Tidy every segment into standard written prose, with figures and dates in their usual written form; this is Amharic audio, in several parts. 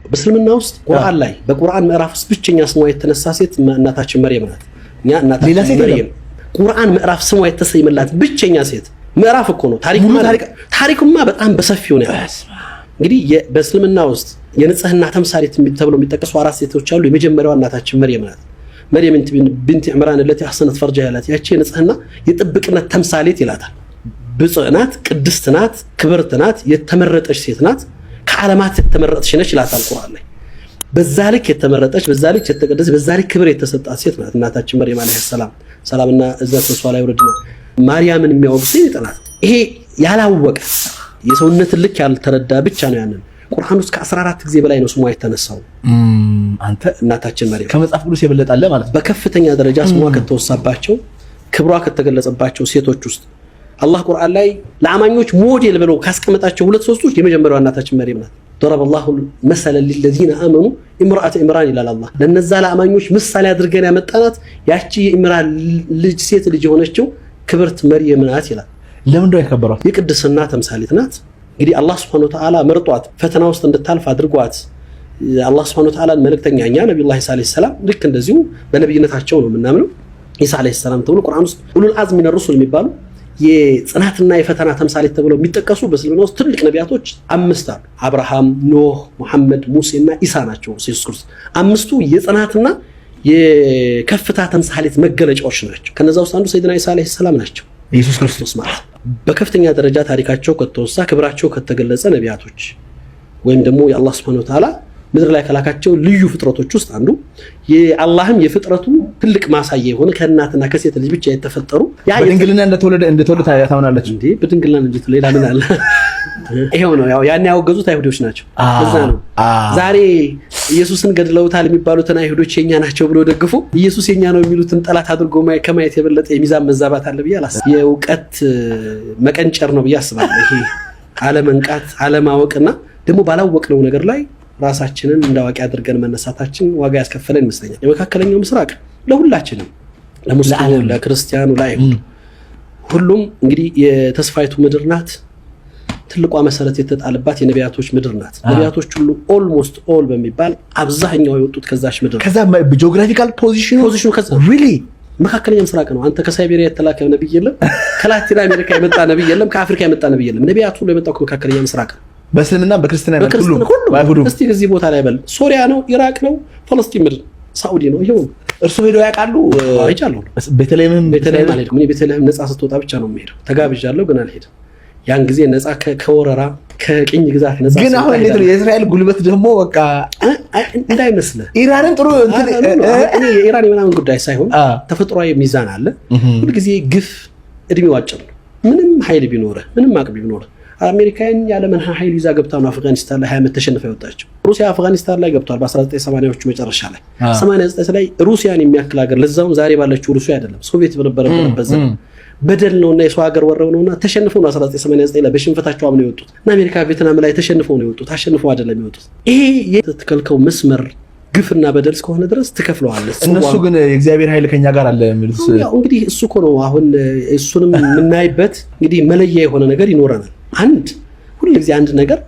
በእስልምና ውስጥ ቁርአን ላይ በቁርአን ምዕራፍ ውስጥ ብቸኛ ስሟ የተነሳ ሴት እናታችን መርየም ናት። እኛ እናታችን መርየም ቁርአን ምዕራፍ ስሟ የተሰየመላት ብቸኛ ሴት ምዕራፍ እኮ ነው። ታሪኩማ በጣም በሰፊው ነው። እንግዲህ በእስልምና ውስጥ የንጽህና ተምሳሌት ተብለው የሚጠቀሱ 4 ሴቶች አሉ። የመጀመሪያዋ እናታችን መርየም ናት። መርየም ቢንት ዕምራን التي احسنت فرجها ያላት ያቺ ንጽህና የጥብቅነት ተምሳሌት ይላታል። ብጽዕ ናት፣ ቅድስት ናት፣ ክብርት ናት፣ የተመረጠች ሴት ናት፣ ከዓለማት የተመረጠች ነች ይላታል ቁርአን ላይ። በዛ ልክ የተመረጠች፣ በዛ ልክ የተቀደሰች፣ በዛ ልክ ክብር የተሰጣት ሴት ናት እናታችን መርየም አለይሂ ሰላም። ሰላምና እዝነት በሷ ላይ ወረደና ማርያምን የሚያወግዙ ይጠላት። ይሄ ያላወቀ የሰውነትን ልክ ያልተረዳ ብቻ ነው ያንን ቁርአን ውስጥ ከ14 ጊዜ በላይ ነው ስሟ የተነሳው። አንተ እናታችን መርየም ከመጽሐፍ ቅዱስ የበለጣለ ማለት ነው። በከፍተኛ ደረጃ ስሟ ከተወሳባቸው ክብሯ ከተገለጸባቸው ሴቶች ውስጥ አላህ ቁርአን ላይ ለአማኞች ሞዴል ብለው ካስቀመጣቸው 2 3 የመጀመሪያው እናታችን መርየም ናት። ضرب الله مثلا للذين امنوا امراه عمران ይላል አላህ። ለነዛ ለአማኞች ምሳሌ አድርገን ያመጣናት ያቺ የኢምራን ልጅ ሴት ልጅ ሆነችው ክብርት መርየም ናት ይላል። ለምን ነው የከበሯት? የቅድስና ተምሳሌት ናት። እንግዲህ አላህ Subhanahu Wa Ta'ala መርጧት ፈተና ውስጥ እንድታልፍ አድርጓት አላህ Subhanahu Wa Ta'ala መልእክተኛ ነብዩላህ ኢሳ አለይሂ ሰላም ልክ እንደዚሁ በነብይነታቸው ነው የምናምነው። ኢሳ አለይሂ ሰላም ተብሎ ቁርአን ውስጥ ኡሉል አዝም ሚነ ሩሱል የሚባሉ የጽናትና የፈተና ተምሳሌት ተብለው የሚጠቀሱ በእስልምና ውስጥ ትልቅ ነቢያቶች 5 አሉ። አብርሃም፣ ኖህ፣ መሐመድ፣ ሙሴና ኢሳ ናቸው። ኢየሱስ ክርስቶስ 5ቱ የጽናትና የከፍታ ተምሳሌት መገለጫዎች ናቸው። ከነዛ ውስጥ አንዱ ሰይድና ኢሳ አለይሂ ሰላም ናቸው። ኢየሱስ ክርስቶስ ማለት በከፍተኛ ደረጃ ታሪካቸው ከተወሳ ክብራቸው ከተገለጸ ነቢያቶች ወይም ደግሞ የአላህ Subhanahu Wa Ta'ala ምድር ላይ ከላካቸው ልዩ ፍጥረቶች ውስጥ አንዱ የአላህም የፍጥረቱ ትልቅ ማሳያ የሆነ ከእናትና ከሴት ልጅ ብቻ የተፈጠሩ በድንግልና እንደተወለደ ታምናለች እንዴ? በድንግልና እንጂ ሌላ ምን አለ? ይሄው ነው ያው ያን ያወገዙት አይሁዶች ናቸው። እዛ ነው ዛሬ ኢየሱስን ገድለውታል የሚባሉትን አይሁዶች የኛ ናቸው ብሎ ደግፎ ኢየሱስ የኛ ነው የሚሉትን ጠላት አድርጎ ከማየት የበለጠ የሚዛን መዛባት አለ ብዬ አላስብም። የእውቀት መቀንጨር ነው ብዬ አስባለሁ። ይሄ አለመንቃት፣ አለማወቅና ደግሞ ባላወቅነው ነገር ላይ ራሳችንን እንዳዋቂ አድርገን መነሳታችን ዋጋ ያስከፈለን ይመስለኛል። የመካከለኛው ምስራቅ ለሁላችንም ለሙስሊሙ፣ ለክርስቲያኑ፣ ለአይሁድ ሁሉም እንግዲህ የተስፋይቱ ምድር ናት። ትልቋ መሰረት የተጣለባት የነቢያቶች ምድር ናት። ነቢያቶች ሁሉ ኦልሞስት ኦል በሚባል አብዛኛው የወጡት ከዛች ምድር ከዛ ጂኦግራፊካል ፖዚሽኑ ከዛ ሪሊ መካከለኛ ምስራቅ ነው። አንተ ከሳይቤሪያ የተላከ ነብይ የለም፣ ከላቲን አሜሪካ የመጣ ነብይ የለም፣ ከአፍሪካ የመጣ ነብይ የለም። ነቢያቱ ሁሉ የመጣው ከመካከለኛ ምስራቅ ነው። በእስልምና በክርስቲያና ሁሉ ባይሁዱ እስቲ እዚህ ቦታ ላይ በል ሶሪያ ነው፣ ኢራቅ ነው፣ ፍልስጤም ምድር፣ ሳኡዲ ነው። ይሄው እርሱ ሄደው ያውቃሉ? አይቻለሁ። ቤተልሔም አልሄድኩም። እኔ ቤተልሔም ነፃ ስትወጣ ብቻ ነው የምሄደው። ተጋብዣለሁ ግን አልሄድም። ያን ጊዜ ነፃ ከወረራ ከቅኝ ግዛት ነፃ ግን አሁን እንዴት ነው የእስራኤል ጉልበት ደግሞ በቃ እንዳይመስልህ ኢራንን ጥሩ እኔ የኢራን የምናምን ጉዳይ ሳይሆን ተፈጥሯዊ ሚዛን አለ። ሁልጊዜ ግፍ እድሜው አጭር ነው። ምንም ኃይል ቢኖርህ ምንም አቅም ቢኖርህ አሜሪካን ያለምን ኃይል ይዛ ገብታ ነው አፍጋኒስታን ላይ 20 ዓመት ተሸንፋ የወጣችው። ሩሲያ አፍጋኒስታን ላይ ገብቷል በ1980ዎቹ መጨረሻ ላይ 89 ላይ ሩሲያን የሚያክል ሀገር ለዛውም ዛሬ ባለችው ሩሲያ አይደለም ሶቪየት በነበረበት ዘመን በደል ነውና የሰው ሀገር ወረው ነውና ተሸንፈው ነው 1989 ላይ በሽንፈታቸው አምነው የወጡት። እና አሜሪካ ቪየትናም ላይ ተሸንፈው ነው የወጡት፣ አሸንፈው አይደለም የወጡት። ይሄ የተከልከው መስመር ግፍና በደል እስከሆነ ድረስ ትከፍለዋለህ። እነሱ ግን የእግዚአብሔር ኃይል ከኛ ጋር አለ የሚሉት እንግዲህ እሱ እኮ ነው። አሁን እሱንም የምናይበት እንግዲህ መለያ የሆነ ነገር ይኖረናል። አንድ ሁልጊዜ አንድ ነገር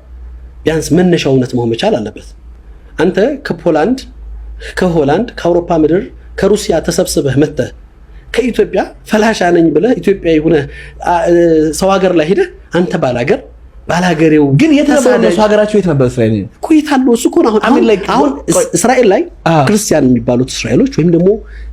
ቢያንስ መነሻው እውነት መሆን መቻል አለበት። አንተ ከፖላንድ፣ ከሆላንድ፣ ከአውሮፓ ምድር፣ ከሩሲያ ተሰብስበህ መጥተህ ከኢትዮጵያ ፈላሻ ነኝ ብለህ ኢትዮጵያ የሆነ ሰው ሀገር ላይ ሄደህ አንተ ባላገሬው ግን የተነበረው ሀገራቸው የት ነበር? እስራኤል ቆይታለሁ። እሱ እኮ አሁን እስራኤል ላይ ክርስቲያን የሚባሉት እስራኤሎች ወይም ደግሞ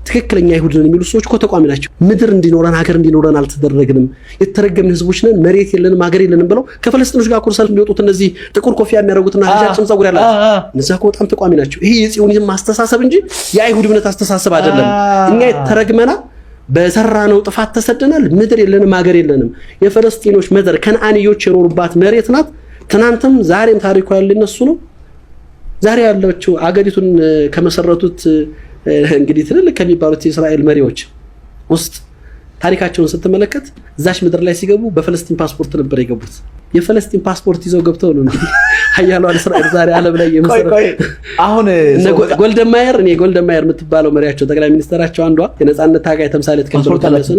ትክክለኛ አይሁድ ነን የሚሉ ሰዎች እኮ ተቋሚ ናቸው። ምድር እንዲኖረን ሀገር እንዲኖረን አልተደረግንም፣ የተረገምን ህዝቦች ነን፣ መሬት የለንም፣ ሀገር የለንም ብለው ከፍልስጤሞች ጋር ሰልፍ የሚወጡት እነዚህ ጥቁር ኮፊያ የሚያደርጉትና ረጃጅም ፀጉር ያላቸው እነዚያ እኮ በጣም ተቋሚ ናቸው። ይሄ የጽዮኒዝም አስተሳሰብ እንጂ የአይሁድ እምነት አስተሳሰብ አይደለም። እኛ የተረግመና በሰራነው ጥፋት ተሰደናል፣ ምድር የለንም፣ ሀገር የለንም። የፍልስጤሞች ምድር ከነዓንዮች የኖሩባት መሬት ናት። ትናንትም ዛሬም ታሪኩ ያለ እነሱ ነው። ዛሬ ያለችው አገሪቱን ከመሰረቱት እንግዲህ ትልልቅ ከሚባሉት የእስራኤል መሪዎች ውስጥ ታሪካቸውን ስትመለከት እዛች ምድር ላይ ሲገቡ በፍልስጤም ፓስፖርት ነበር የገቡት። የፍልስጤም ፓስፖርት ይዘው ገብተው ነው እንግዲህ ሀያሏን እስራኤል ዛሬ ዓለም ላይ አሁን ጎልደን ማየር የምትባለው መሪያቸው ጠቅላይ ሚኒስትራቸው አንዷ የነጻነት ታጋይ ተምሳሌት ከነበሩት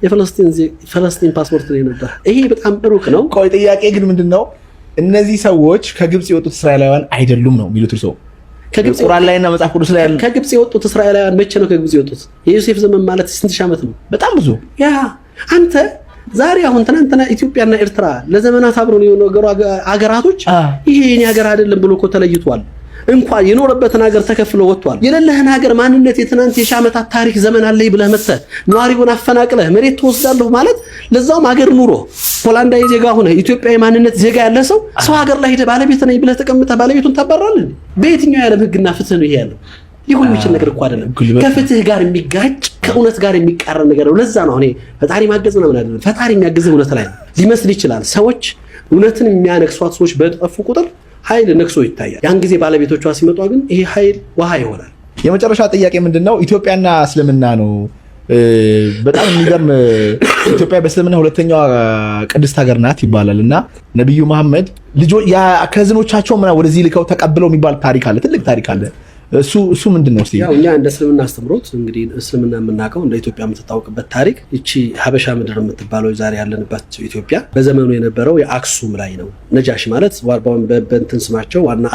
የፍልስጤም ፓስፖርት ነው ነበር። ይሄ በጣም ሩቅ ነው። ቆይ ጥያቄ ግን ምንድነው እነዚህ ሰዎች ከግብጽ የወጡት እስራኤላውያን አይደሉም ነው የሚሉት እርሶ? ቁርአን ላይና መጽሐፍ ቅዱስ ላይ ከግብጽ የወጡት እስራኤላውያን መቼ ነው ከግብጽ የወጡት? የዮሴፍ ዘመን ማለት ስንት ሺህ ዓመት ነው? በጣም ብዙ። ያ አንተ ዛሬ አሁን ትናንትና ኢትዮጵያና ኤርትራ ለዘመናት አብረው የሆኑ አገራቶች ይሄ የኔ ሀገር አይደለም ብሎ እኮ ተለይቷል። እንኳን የኖረበትን ሀገር ተከፍሎ ወጥቷል። የሌለህን ሀገር ማንነት የትናንት የሺህ ዓመታት ታሪክ ዘመን አለኝ ብለህ መጥተህ ነዋሪውን አፈናቅለህ መሬት ትወስዳለህ ማለት ለዛውም ሀገር ኑሮ ፖላንዳዊ ዜጋ ሆነ ኢትዮጵያዊ ማንነት ዜጋ ያለ ሰው ሀገር ላይ ሄደህ ባለቤት ነኝ ብለህ ተቀምጠህ ባለቤቱን ታባራለህ? በየትኛው የዓለም ህግና ፍትህ ነው ይሄ ያለው? ሊሆን የሚችል ነገር እኮ አይደለም። ከፍትህ ጋር የሚጋጭ ከእውነት ጋር የሚቃረን ነገር ነው። ለዛ ነው እኔ ፈጣሪ ማገዝ ነው ማለት አይደለም። ፈጣሪ የሚያገዝህ እውነት ላይ ነው። ሊመስል ይችላል። ሰዎች እውነትን የሚያነክሷት ሰዎች በጠፉ ቁጥር ኃይል ነክሶ ይታያል። ያን ጊዜ ባለቤቶቿ ሲመጣ ግን ይሄ ኃይል ውሃ ይሆናል። የመጨረሻ ጥያቄ ምንድነው? ኢትዮጵያና እስልምና ነው። በጣም የሚገርም ኢትዮጵያ በእስልምና ሁለተኛዋ ቅድስት ሀገር ናት ይባላል እና ነብዩ መሐመድ ከዝኖቻቸው ምናምን ወደዚህ ልከው ተቀብለው የሚባል ታሪክ አለ፣ ትልቅ ታሪክ አለ። እሱ ምንድነው? እስቲ ያው እኛ እንደ እስልምና አስተምሮት እንግዲህ እስልምና የምናውቀው እንደ ኢትዮጵያ የምትታወቅበት ታሪክ እቺ ሀበሻ ምድር የምትባለው ዛሬ ያለንበት ኢትዮጵያ በዘመኑ የነበረው የአክሱም ላይ ነው። ነጃሺ ማለት በእንትን ስማቸው ዋና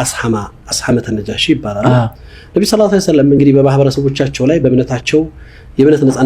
አስሐመተ ነጃሺ ይባላሉ። ነብዩ ሰለላሁ ዐለይሂ ወሰለም እንግዲህ በማህበረሰቦቻቸው ላይ በእምነታቸው የእምነት